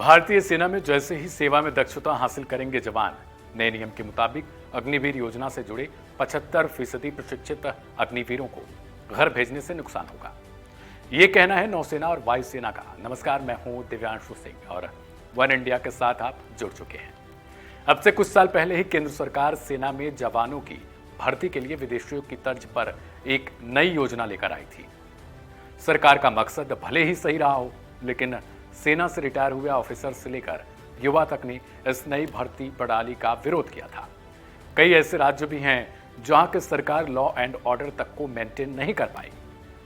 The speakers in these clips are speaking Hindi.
भारतीय सेना में जैसे ही सेवा में दक्षता हासिल करेंगे जवान, नए नियम के मुताबिक अग्निवीर योजना से जुड़े 75% प्रशिक्षित अग्निवीरों को घर भेजने से नुकसान होगा। ये कहना है नौसेना और वायुसेना का। नमस्कार, मैं हूं दिव्यांशु सिंह और वन इंडिया के साथ आप जुड़ चुके हैं। अब से कुछ साल पहले ही केंद्र सरकार सेना में जवानों की भर्ती के लिए विदेशियों की तर्ज पर एक नई योजना लेकर आई थी। सरकार का मकसद भले ही सही रहा हो, लेकिन सेना से रिटायर हुए ऑफिसर से लेकर युवा तक ने इस नई भर्ती प्रणाली का विरोध किया था। कई ऐसे राज्य भी हैं जहां की सरकार लॉ एंड ऑर्डर तक को मेंटेन नहीं कर पाई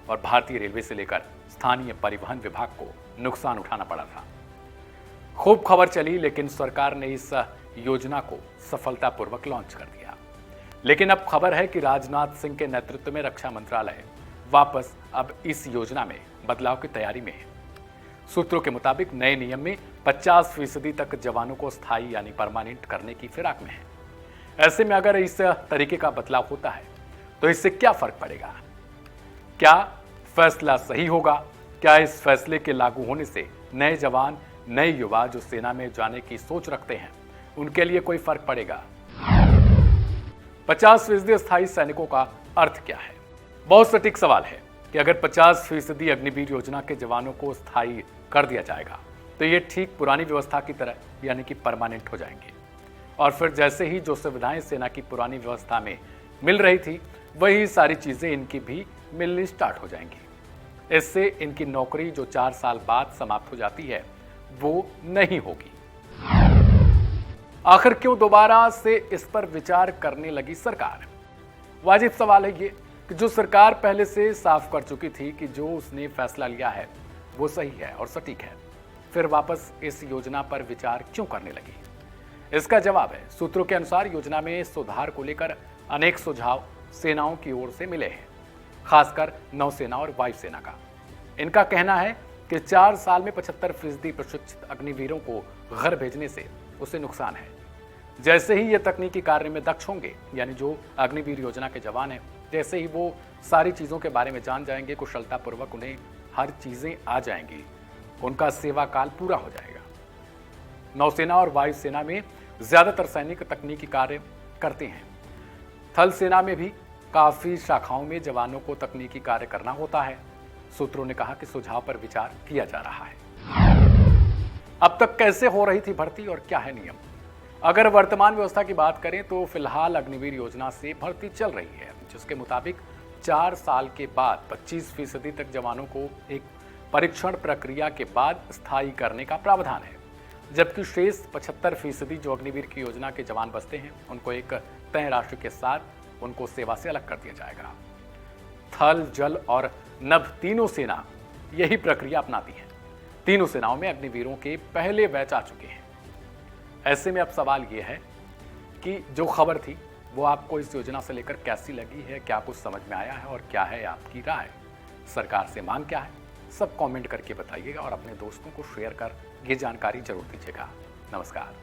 और भारतीय रेलवे से लेकर स्थानीय परिवहन विभाग को नुकसान उठाना पड़ा था। खूब खबर चली, लेकिन सरकार ने इस योजना को सफलतापूर्वक लॉन्च कर दिया। लेकिन अब खबर है कि राजनाथ सिंह के नेतृत्व में रक्षा मंत्रालय वापस अब इस योजना में बदलाव की तैयारी में है। सूत्रों के मुताबिक नए नियम में 50% तक जवानों को स्थायी यानी परमानेंट करने की फिराक में है। ऐसे में अगर इस तरीके का बदलाव होता है तो इससे क्या फर्क पड़ेगा? क्या फैसला सही होगा? क्या इस फैसले के लागू होने से नए जवान, नए युवा जो सेना में जाने की सोच रखते हैं, उनके लिए कोई फर्क पड़ेगा? 50% स्थायी सैनिकों का अर्थ क्या है? बहुत सटीक सवाल है कि अगर 50% अग्निवीर योजना के जवानों को स्थायी कर दिया जाएगा तो ये ठीक पुरानी व्यवस्था की तरह यानी कि परमानेंट हो जाएंगे और फिर जैसे ही जो सुविधाएं सेना की पुरानी व्यवस्था में मिल रही थी, वही सारी चीजें इनकी भी मिलनी स्टार्ट हो जाएंगी। इससे इनकी नौकरी जो 4 साल बाद समाप्त हो जाती है, वो नहीं होगी। आखिर क्यों दोबारा से इस पर विचार करने लगी सरकार? वाजिब सवाल है ये कि जो सरकार पहले से साफ कर चुकी थी कि जो उसने फैसला लिया है वो सही है और सटीक है, फिर वापस इस योजना पर विचार क्यों करने लगी? इसका जवाब है, सूत्रों के अनुसार योजना में सुधार को लेकर अनेक सुझाव सेनाओं की ओर से मिले हैं, खासकर नौसेना और वायुसेना का। इनका कहना है कि 4 साल में 75% प्रशिक्षित अग्निवीरों को घर भेजने से उसे नुकसान है। जैसे ही ये तकनीकी कार्य में दक्ष होंगे, यानी जो अग्निवीर योजना के जवान हैं, जैसे ही वो सारी चीज़ों के बारे में जान जाएंगे, कुशलतापूर्वक उन्हें हर चीज़ें आ जाएंगी, उनका सेवा काल पूरा हो जाएगा। नौसेना और वायुसेना में ज़्यादातर सैनिक तकनीकी कार्य करते हैं। थल सेना में भी काफ़ी शाखाओं में जवानों को तकनीकी कार्य करना होता है। सूत्रों ने कहा कि सुझाव पर विचार किया जा रहा है। अब तक कैसे हो रही थी भर्ती और क्या है नियम? अगर वर्तमान व्यवस्था की बात करें तो फिलहाल अग्निवीर योजना से भर्ती चल रही है, जिसके मुताबिक 4 साल के बाद 25% तक जवानों को एक परीक्षण प्रक्रिया के बाद स्थायी करने का प्रावधान है, जबकि शेष 75% जो अग्निवीर की योजना के जवान बचते हैं, उनको एक तय राशि के साथ उनको सेवा से अलग कर दिया जाएगा। थल, जल और नभ तीनों सेना यही प्रक्रिया अपनाती है। तीनों सेनाओं में अग्निवीरों के पहले बैच आ चुके हैं। ऐसे में अब सवाल यह है कि जो खबर थी वो आपको इस योजना से लेकर कैसी लगी है? क्या कुछ समझ में आया है और क्या है आपकी राय? सरकार से मांग क्या है? सब कमेंट करके बताइएगा और अपने दोस्तों को शेयर कर ये जानकारी जरूर दीजिएगा। नमस्कार।